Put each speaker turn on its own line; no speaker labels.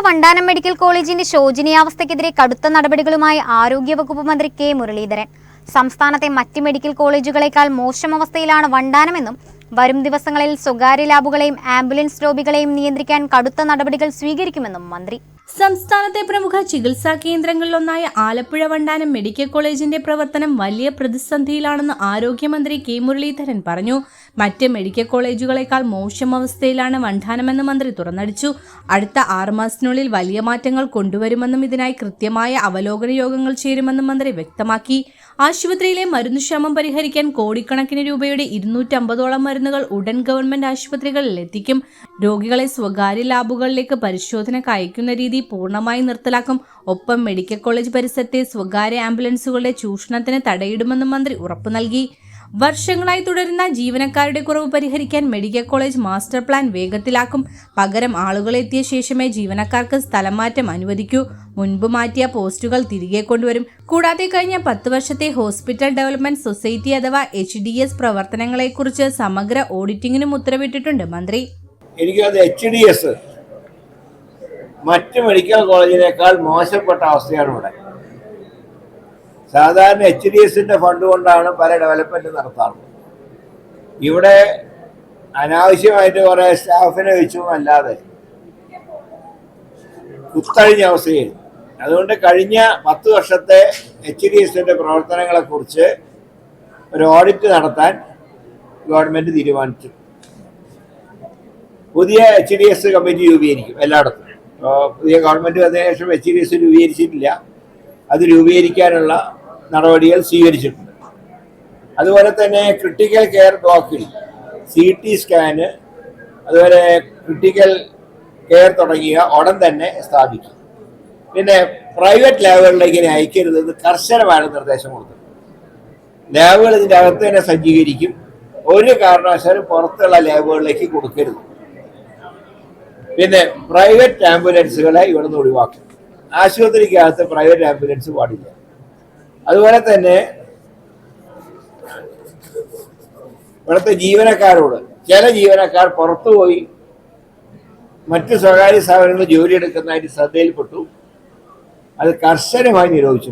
Vandanam medical കോളേജിന്റെ ശോചനീയാവസ്ഥയ്ക്കെതിരെ കടുത്ത നടപടികളുമായി ആരോഗ്യവകുപ്പ് മന്ത്രി കെ മുരളീധരൻ. സംസ്ഥാനത്തെ മറ്റ് മെഡിക്കൽ കോളേജുകളെക്കാൾ മോശം അവസ്ഥയിലാണ് വണ്ടാനമെന്നും വരും ദിവസങ്ങളിൽ സ്വകാര്യ ലാബുകളെയും ആംബുലൻസ് ലോബികളെയും നിയന്ത്രിക്കാൻ കടുത്ത നടപടികൾ സ്വീകരിക്കുമെന്നും മന്ത്രി.
സംസ്ഥാനത്തെ പ്രമുഖ ചികിത്സാ കേന്ദ്രങ്ങളിലൊന്നായ ആലപ്പുഴ വണ്ടാനം മെഡിക്കൽ കോളേജിന്റെ പ്രവർത്തനം വലിയ പ്രതിസന്ധിയിലാണെന്ന് ആരോഗ്യമന്ത്രി കെ മുരളീധരൻ പറഞ്ഞു. മറ്റ് മെഡിക്കൽ കോളേജുകളെക്കാൾ മോശം അവസ്ഥയിലാണ് വണ്ടാനമെന്ന് മന്ത്രി തുറന്നടിച്ചു. അടുത്ത 6 മാസത്തിനുള്ളിൽ വലിയ മാറ്റങ്ങൾ കൊണ്ടുവരുമെന്നും ഇതിനായി കൃത്യമായ അവലോകന യോഗങ്ങൾ ചേരുമെന്നും മന്ത്രി വ്യക്തമാക്കി. ആശുപത്രിയിലെ മരുന്നുക്ഷാമം പരിഹരിക്കാൻ കോടിക്കണക്കിന് രൂപയുടെ 250ഓളം മരുന്നുകൾ ഉടൻ ഗവൺമെന്റ് ആശുപത്രികളിൽ എത്തിക്കും. രോഗികളെ സ്വകാര്യ ലാബുകളിലേക്ക് പരിശോധനയ്ക്ക് അയക്കുന്ന രീതി പൂർണ്ണമായി നിർത്തലാക്കും. ഒപ്പം മെഡിക്കൽ കോളേജ് പരിസരത്തെ സ്വകാര്യ ആംബുലൻസുകളുടെ ചൂഷണത്തിന് തടയിടുമെന്നും മന്ത്രി ഉറപ്പു നൽകി. വർഷങ്ങളായി തുടരുന്ന ജീവനക്കാരുടെ കുറവ് പരിഹരിക്കാൻ മെഡിക്കൽ കോളേജ് മാസ്റ്റർ പ്ലാൻ വേഗത്തിലാക്കും. പകരം ആളുകളെത്തിയ ശേഷമേ ജീവനക്കാർക്ക് സ്ഥലം മാറ്റം അനുവദിക്കൂ. മുൻപ് മാറ്റിയ പോസ്റ്റുകൾ തിരികെ കൊണ്ടുവരും. കൂടാതെ കഴിഞ്ഞ 10 വർഷത്തെ ഹോസ്പിറ്റൽ ഡെവലപ്മെന്റ് സൊസൈറ്റി അഥവാ HDS പ്രവർത്തനങ്ങളെക്കുറിച്ച് സമഗ്ര ഓഡിറ്റിംഗിനും ഉത്തരവിട്ടിട്ടുണ്ട് മന്ത്രി.
HDS മറ്റ് മെഡിക്കൽ കോളേജിനേക്കാൾ മോശപ്പെട്ട അവസ്ഥയാണ് ഇവിടെ. സാധാരണ HDSന്റെ ഫണ്ട് കൊണ്ടാണ് പല ഡെവലപ്മെന്റ് നടത്താറുള്ളത്. ഇവിടെ അനാവശ്യമായിട്ട് കുറെ സ്റ്റാഫിനെ വെച്ചു അല്ലാതെ കുത്തഴിഞ്ഞ അവസ്ഥയിൽ. അതുകൊണ്ട് കഴിഞ്ഞ 10 വർഷത്തെ HDSന്റെ പ്രവർത്തനങ്ങളെ കുറിച്ച് ഒരു ഓഡിറ്റ് നടത്താൻ ഗവൺമെന്റ് തീരുമാനിച്ചു. പുതിയ HDS കമ്മിറ്റി രൂപീകരിക്കും എല്ലായിടത്തും. പുതിയ ഗവൺമെന്റ് വന്നതിന് ശേഷം HDS രൂപീകരിച്ചിട്ടില്ല. അത് രൂപീകരിക്കാനുള്ള നടപടികൾ സ്വീകരിച്ചിട്ടുണ്ട്. അതുപോലെ തന്നെ ക്രിട്ടിക്കൽ കെയർ ബ്ലോക്കിൽ CT സ്കാന്, അതുപോലെ ക്രിട്ടിക്കൽ കെയർ തുടങ്ങിയ ഉടൻ തന്നെ സ്ഥാപിക്കും. പിന്നെ പ്രൈവറ്റ് ലാബുകളിലേക്ക് അയക്കരുതെന്ന് കർശനമായ നിർദ്ദേശം കൊടുത്തു. ലാബുകൾ ഇതിൻ്റെ അകത്ത് തന്നെ സജ്ജീകരിക്കും. ഒരു കാരണവശാലും പുറത്തുള്ള ലാബുകളിലേക്ക് കൊടുക്കരുത്. പിന്നെ പ്രൈവറ്റ് ആംബുലൻസുകളെ ഇവിടുന്ന് ഒഴിവാക്കും. ആശുപത്രിക്കകത്ത് പ്രൈവറ്റ് ആംബുലൻസ് പാടില്ല. അതുപോലെ തന്നെ ഇവിടുത്തെ ജീവനക്കാരോട് ചില ജീവനക്കാർ പുറത്തുപോയി മറ്റ് സ്വകാര്യ സ്ഥാപനങ്ങളിൽ ജോലിയെടുക്കുന്നതായിട്ട് ശ്രദ്ധയിൽപ്പെട്ടു. അത് കർശനമായി നിരോധിച്ചു.